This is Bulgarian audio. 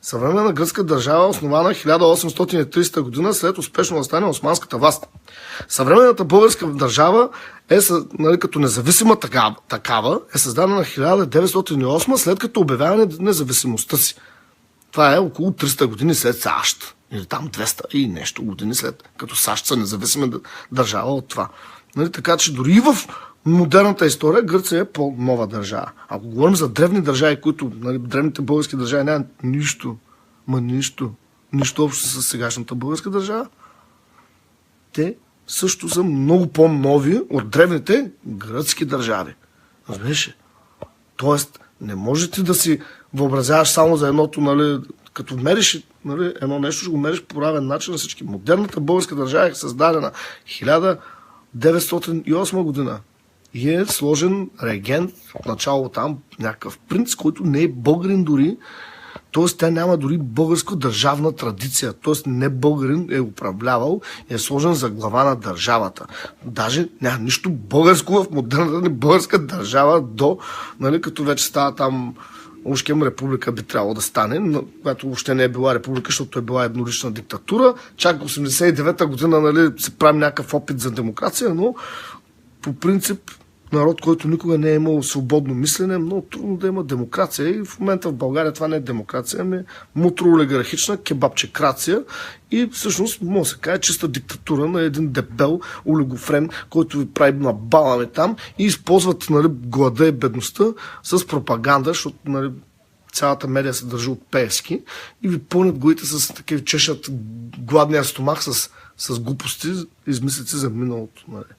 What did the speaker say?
Съвременна гръцка държава, основана 1830 година след успешно възстание на османската власт. Съвременната българска държава е, нали, като независима такава, е създадена на 1908 след като обявяване на независимостта си. Това е около 300 години след САЩ. Или там 200 и нещо години след като САЩ са независима държава от това. Нали, така че дори и в модерната история Гърция е по-нова държава. Ако говорим за древни държави, които, нали, древните български държави нямат нищо общо с сегашната българска държава, те също са много по-нови от древните гръцки държави. Разбираш? Тоест, не можете да си въобразяваш само за едното, нали, като мериш, нали, едно нещо, ще го мериш по равен начин на всички. Модерната българска държава е създадена 1908 година. И е сложен регент в начало там, някакъв принц, който не е българин дори. Т.е. тя няма дори българска държавна традиция. Т.е. не българин е управлявал и е сложен за глава на държавата. Даже няма нищо българско в модерната ни българска държава до, нали, като вече става там Ушкем република би трябвало да стане, но която въобще не е била република, защото е била еднолична диктатура. Чак 89-та година, нали, се прави някакъв опит за демокрация, но по принцип народ, който никога не е имал свободно мислене, е много трудно да има демокрация. И в момента в България това не е демокрация, ами мутро-олигархична кебабчекрация. И всъщност може да се каже чиста диктатура на един дебел олигофрен, който ви прави на балами там и използват, нали, глада и бедността с пропаганда, защото, нали, цялата медия се държи от Пеевски и ви пълнят главите с такива, чешат гладния стомах с глупости, измислици за миналото. Нали.